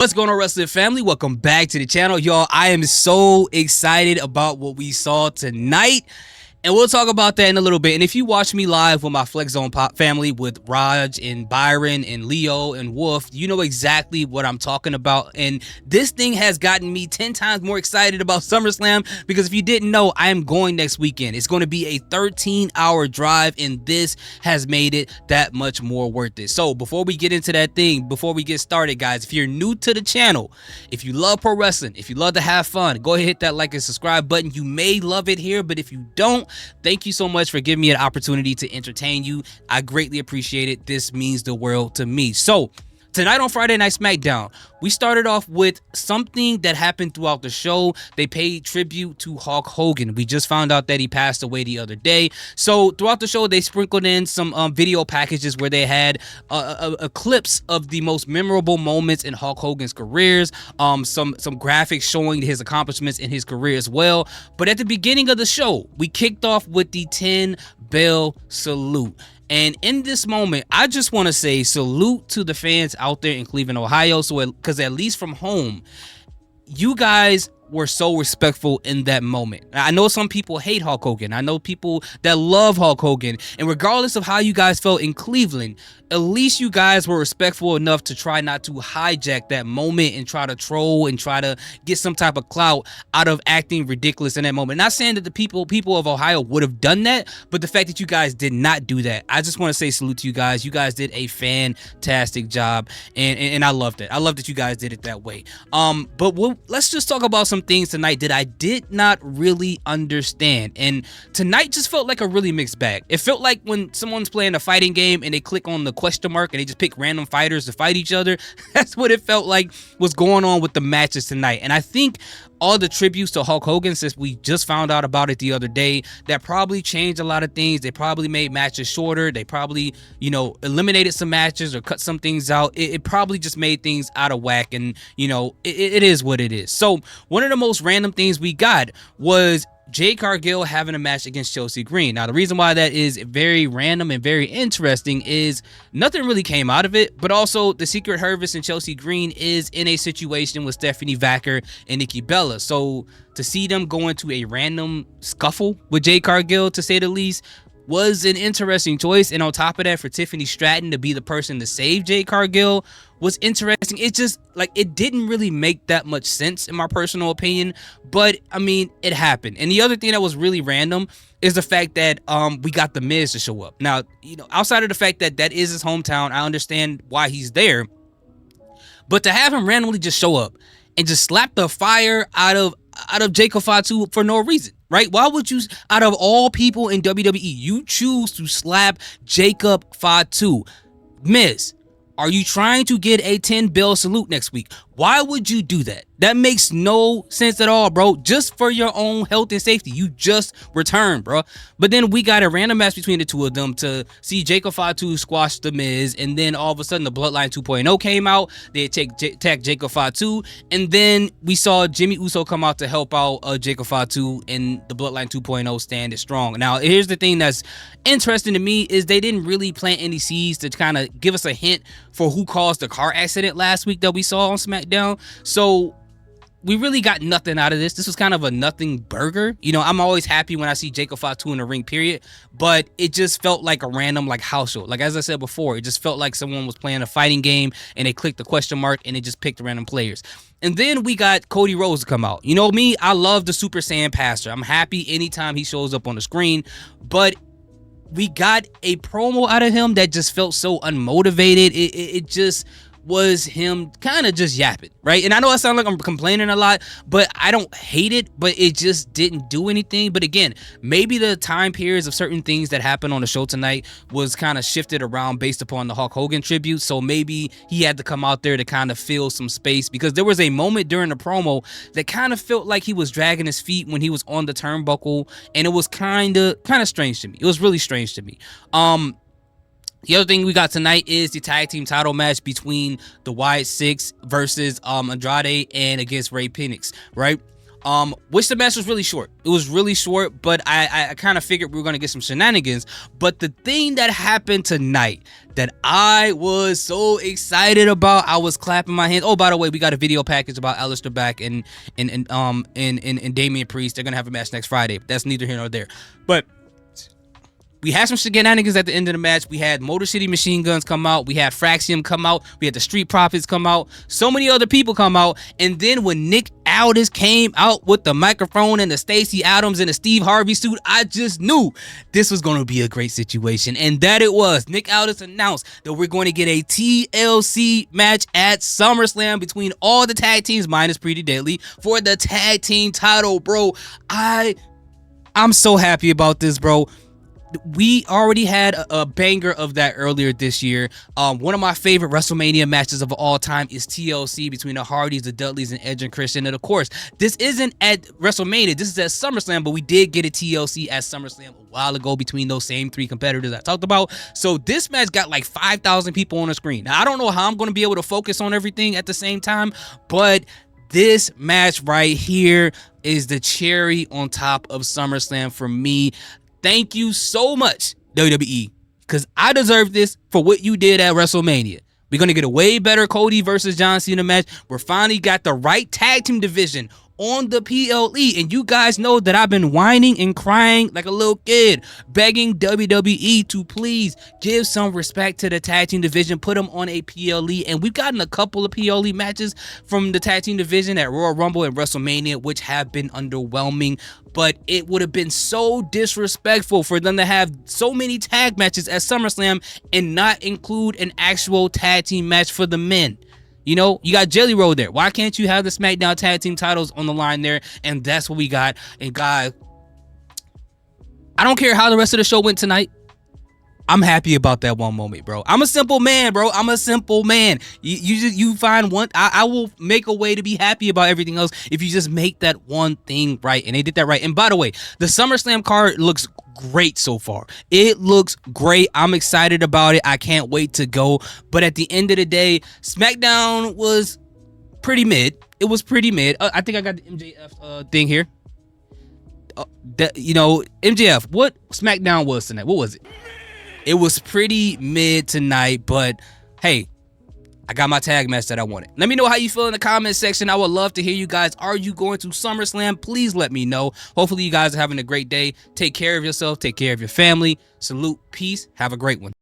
What's going on, wrestling family? Welcome back to the channel, y'all. I am so excited about what we saw tonight, and we'll talk about that in a little bit. And if you watch me live with my Flex Zone Pop family with Raj and Byron and Leo and Wolf, you know exactly what I'm talking about. And this thing has gotten me 10 times more excited about SummerSlam because if you didn't know, I am going next weekend. It's going to be a 13-hour drive, and this has made it that much more worth it. So before we get into that thing, before we get started, guys, if you're new to the channel, if you love pro wrestling, if you love to have fun, go ahead, hit that like and subscribe button. You may love it here, but if you don't, thank you so much for giving me an opportunity to entertain you. I greatly appreciate it. This means the world to me. So tonight on Friday Night Smackdown, we started off with something that happened throughout the show. They paid tribute to Hulk Hogan. We just found out that he passed away the other day. So throughout the show, they sprinkled in some video packages where they had clips of the most memorable moments in Hulk Hogan's careers, some graphics showing his accomplishments in his career as well. But at the beginning of the show, we kicked off with the 10-bell salute. And in this moment, I just want to say salute to the fans out there in Cleveland, Ohio. So, because at least from home, you guys were so respectful in that moment. I know some people hate Hulk Hogan. I know people that love Hulk Hogan. And regardless of how you guys felt in Cleveland, at least you guys were respectful enough to try not to hijack that moment and try to troll and try to get some type of clout out of acting ridiculous in that moment. Not saying that the people of Ohio would have done that, but the fact that you guys did not do that, I just want to say salute to you guys. You guys did a fantastic job, and I loved it. I love that you guys did it that way. But let's just talk about some things tonight that I did not really understand. And tonight just felt like a really mixed bag. It felt like when someone's playing a fighting game and they click on the question mark and they just pick random fighters to fight each other. That's what it felt like was going on with the matches tonight. And I think all the tributes to Hulk Hogan, since we just found out about it the other day, that probably changed a lot of things. They probably made matches shorter. They probably, eliminated some matches or cut some things out. It probably just made things out of whack. And, it is what it is. So one of the most random things we got was Jade Cargill having a match against Chelsea Green. Now, the reason why that is very random and very interesting is nothing really came out of it, but also the Secret Service and Chelsea Green is in a situation with Stephanie Vacker and Nikki Bella. So to see them go into a random scuffle with Jade Cargill, to say the least, was an interesting choice. And on top of that, for Tiffany Stratton to be the person to save Jade Cargill was interesting. It just, it didn't really make that much sense in my personal opinion, but I mean, it happened. And the other thing that was really random is the fact that we got The Miz to show up. Now, outside of the fact that that is his hometown, I understand why he's there, but to have him randomly just show up and just slap the fire out of Jacob Fatu for no reason, right? Why would you, out of all people in WWE, you choose to slap Jacob Fatu? Miz, are you trying to get a 10-bell salute next week? Why would you do that? That makes no sense at all, bro. Just for your own health and safety. You just returned, bro. But then we got a random match between the two of them to see Jacob Fatu squash The Miz. And then all of a sudden the Bloodline 2.0 came out. They attacked Jacob Fatu. And then we saw Jimmy Uso come out to help out Jacob Fatu. And the Bloodline 2.0 stand is strong. Now, here's the thing that's interesting to me is they didn't really plant any seeds to kind of give us a hint for who caused the car accident last week that we saw on SmackDown. So we really got nothing out of this. This was kind of a nothing burger. I'm always happy when I see Jacob Fatu in the ring, period. But it just felt like a random house show. As I said before, it just felt like someone was playing a fighting game and they clicked the question mark and they just picked random players. And then we got Cody Rhodes to come out. You know me, I love the Super Saiyan Pastor. I'm happy anytime he shows up on the screen. But we got a promo out of him that just felt so unmotivated. It just was him kind of just yapping, right? And I know I sound like I'm complaining a lot, but I don't hate it, but it just didn't do anything. But again, maybe the time periods of certain things that happened on the show tonight was kind of shifted around based upon the Hulk Hogan tribute. So maybe he had to come out there to kind of fill some space, because there was a moment during the promo that kind of felt like he was dragging his feet when he was on the turnbuckle, and it was kind of strange to me. It was really strange to me. The other thing we got tonight is the tag team title match between the Wyatt Six versus Andrade and against Ray Phoenix, right? Which the match was really short. It was really short, but I kind of figured we were going to get some shenanigans. But the thing that happened tonight that I was so excited about, I was clapping my hands. Oh, by the way, we got a video package about Aleister Black and Damian Priest. They're going to have a match next Friday. That's neither here nor there. But we had some shenanigans at the end of the match. We had Motor City Machine Guns come out. We had Fraxium come out. We had the Street Profits come out. So many other people come out. And then when Nick Aldis came out with the microphone and the Stacey Adams and the Steve Harvey suit, I just knew this was going to be a great situation. And that it was. Nick Aldis announced that we're going to get a TLC match at SummerSlam between all the tag teams minus Pretty Deadly for the tag team title, bro. I'm so happy about this, bro. We already had a banger of that earlier this year. One of my favorite WrestleMania matches of all time is TLC between the Hardys, the Dudleys, and Edge and Christian. And of course, this isn't at WrestleMania. This is at SummerSlam, but we did get a TLC at SummerSlam a while ago between those same three competitors I talked about. So this match got like 5,000 people on the screen. Now, I don't know how I'm going to be able to focus on everything at the same time, but this match right here is the cherry on top of SummerSlam for me. Thank you so much, WWE, because I deserve this for what you did at WrestleMania. We're going to get a way better Cody versus John Cena match. We're finally got the right tag team division on the PLE, and you guys know that I've been whining and crying like a little kid, begging WWE to please give some respect to the tag team division, put them on a PLE, and we've gotten a couple of PLE matches from the tag team division at Royal Rumble and WrestleMania, which have been underwhelming, but it would have been so disrespectful for them to have so many tag matches at SummerSlam and not include an actual tag team match for the men. You know, you got Jelly Roll there. Why can't you have the SmackDown tag team titles on the line there? And that's what we got. And guys, I don't care how the rest of the show went tonight. I'm happy about that one moment, bro. I'm a simple man, bro. I'm a simple man. You find one. I will make a way to be happy about everything else if you just make that one thing right. And they did that right. And by the way, the SummerSlam card looks great so far. It looks great. I'm excited about it. I can't wait to go. But at the end of the day, SmackDown was pretty mid. It was pretty mid. I think I got the MJF thing here. MJF, what SmackDown was tonight? What was it? It was pretty mid tonight, but hey, I got my tag match that I wanted. Let me know how you feel in the comment section. I would love to hear you guys. Are you going to SummerSlam? Please let me know. Hopefully you guys are having a great day. Take care of yourself. Take care of your family. Salute. Peace. Have a great one.